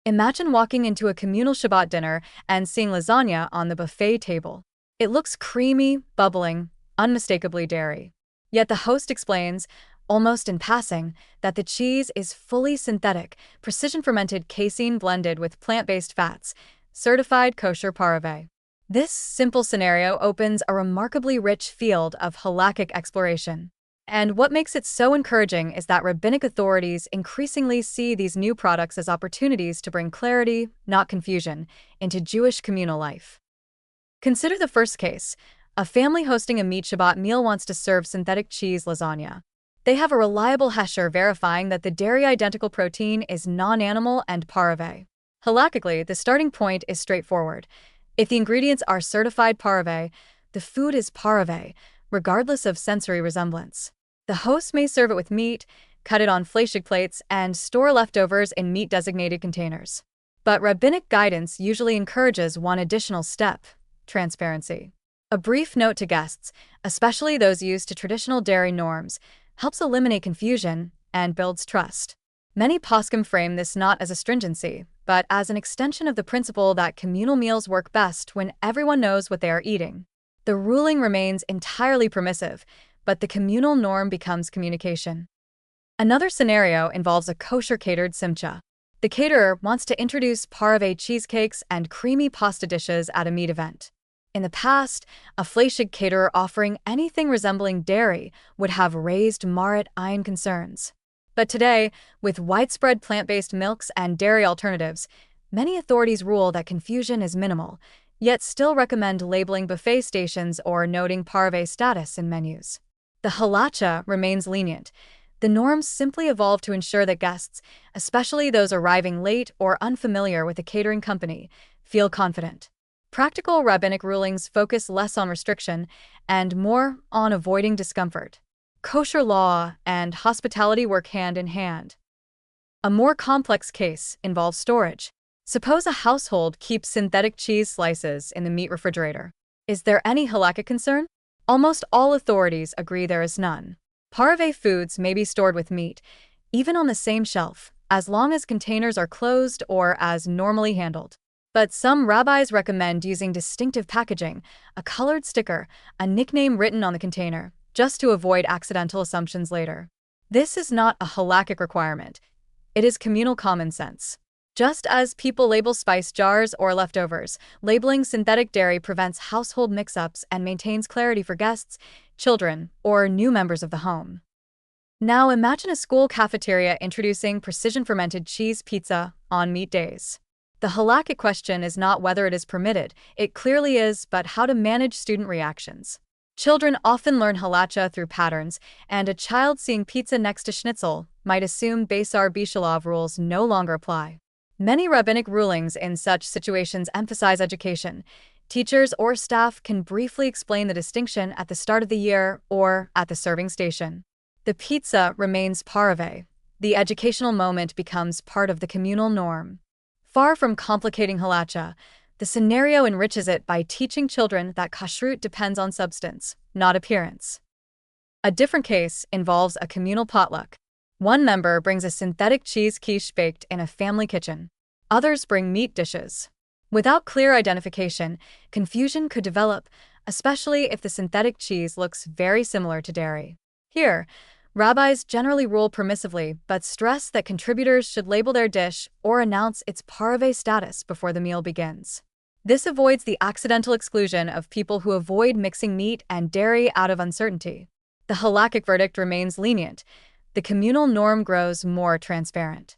Imagine walking into a communal Shabbat dinner and seeing lasagna on the buffet table. It looks creamy, bubbling, unmistakably dairy. Yet the host explains, almost in passing, that the cheese is fully synthetic, precision-fermented casein blended with plant-based fats, certified kosher Pareve. This simple scenario opens a remarkably rich field of halakhic exploration. And what makes it so encouraging is that rabbinic authorities increasingly see these new products as opportunities to bring clarity, not confusion, into Jewish communal life. Consider the first case. A family hosting a meat Shabbat meal wants to serve synthetic cheese lasagna. They have a reliable hesher verifying that the dairy-identical protein is non-animal and pareve. Halakhically, the starting point is straightforward. If the ingredients are certified pareve, the food is pareve, regardless of sensory resemblance. The host may serve it with meat, cut it on fleshig plates, and store leftovers in meat-designated containers. But rabbinic guidance usually encourages one additional step: transparency. A brief note to guests, especially those used to traditional dairy norms, helps eliminate confusion and builds trust. Many poskim frame this not as a stringency, but as an extension of the principle that communal meals work best when everyone knows what they are eating. The ruling remains entirely permissive, but the communal norm becomes communication. Another scenario involves a kosher-catered simcha. The caterer wants to introduce pareve cheesecakes and creamy pasta dishes at a meat event. In the past, a fleshig caterer offering anything resembling dairy would have raised marit ayin concerns. But today, with widespread plant-based milks and dairy alternatives, many authorities rule that confusion is minimal, yet still recommend labeling buffet stations or noting pareve status in menus. The halacha remains lenient. The norms simply evolve to ensure that guests, especially those arriving late or unfamiliar with a catering company, feel confident. Practical rabbinic rulings focus less on restriction and more on avoiding discomfort. Kosher law and hospitality work hand in hand. A more complex case involves storage. Suppose a household keeps synthetic cheese slices in the meat refrigerator. Is there any halakhic concern? Almost all authorities agree there is none. Pareve foods may be stored with meat, even on the same shelf, as long as containers are closed or as normally handled. But some rabbis recommend using distinctive packaging, a colored sticker, a nickname written on the container, just to avoid accidental assumptions later. This is not a halakhic requirement. It is communal common sense. Just as people label spice jars or leftovers, labeling synthetic dairy prevents household mix-ups and maintains clarity for guests, children, or new members of the home. Now imagine a school cafeteria introducing precision-fermented cheese pizza on meat days. The halakhic question is not whether it is permitted, it clearly is, but how to manage student reactions. Children often learn halacha through patterns, and a child seeing pizza next to schnitzel might assume Beisar Bishalov rules no longer apply. Many rabbinic rulings in such situations emphasize education. Teachers or staff can briefly explain the distinction at the start of the year or at the serving station. The pizza remains pareve. The educational moment becomes part of the communal norm. Far from complicating halacha, the scenario enriches it by teaching children that kashrut depends on substance, not appearance. A different case involves a communal potluck. One member brings a synthetic cheese quiche baked in a family kitchen. Others bring meat dishes. Without clear identification, confusion could develop, especially if the synthetic cheese looks very similar to dairy. Here, rabbis generally rule permissively but stress that contributors should label their dish or announce its pareve status before the meal begins. This avoids the accidental exclusion of people who avoid mixing meat and dairy out of uncertainty. The halakhic verdict remains lenient. The communal norm grows more transparent.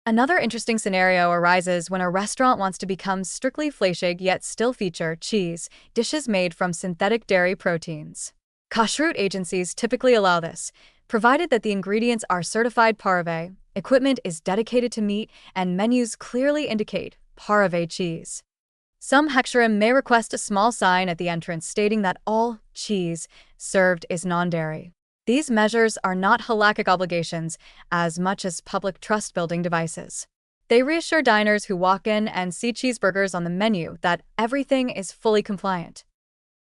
Another interesting scenario arises when a restaurant wants to become strictly fleshig yet still feature cheese dishes made from synthetic dairy proteins. Kashrut agencies typically allow this, provided that the ingredients are certified pareve, equipment is dedicated to meat, and menus clearly indicate pareve cheese. Some hechsherim may request a small sign at the entrance stating that all cheese served is non-dairy. These measures are not halakhic obligations as much as public trust-building devices. They reassure diners who walk in and see cheeseburgers on the menu that everything is fully compliant.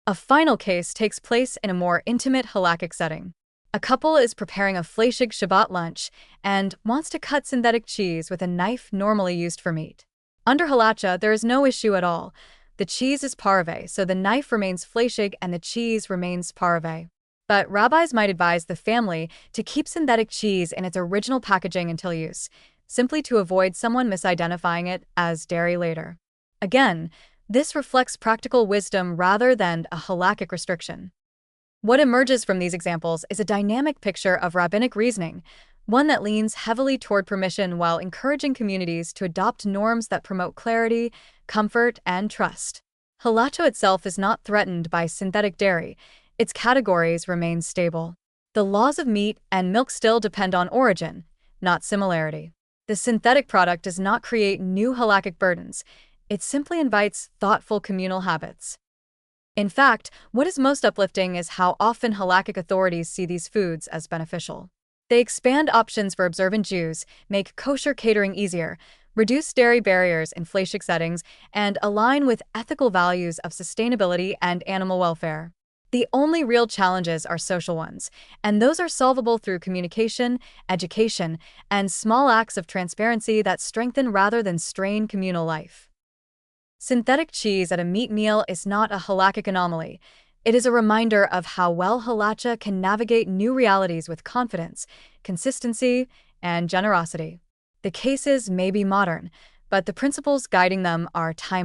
A final case takes place in a more intimate halakhic setting. A couple is preparing a fleishig Shabbat lunch and wants to cut synthetic cheese with a knife normally used for meat. Under halacha, there is no issue at all. The cheese is pareve, so the knife remains fleishig and the cheese remains pareve. But rabbis might advise the family to keep synthetic cheese in its original packaging until use, simply to avoid someone misidentifying it as dairy later. Again, this reflects practical wisdom rather than a halakhic restriction. What emerges from these examples is a dynamic picture of rabbinic reasoning, one that leans heavily toward permission while encouraging communities to adopt norms that promote clarity, comfort, and trust. Halacha itself is not threatened by synthetic dairy. Its categories remain stable. The laws of meat and milk still depend on origin, not similarity. The synthetic product does not create new halakhic burdens. It simply invites thoughtful communal habits. In fact, what is most uplifting is how often halakhic authorities see these foods as beneficial. They expand options for observant Jews, make kosher catering easier, reduce dairy barriers in fleishig settings, and align with ethical values of sustainability and animal welfare. The only real challenges are social ones, and those are solvable through communication, education, and small acts of transparency that strengthen rather than strain communal life. Synthetic cheese at a meat meal is not a halakhic anomaly. It is a reminder of how well halacha can navigate new realities with confidence, consistency, and generosity. The cases may be modern, but the principles guiding them are timeless.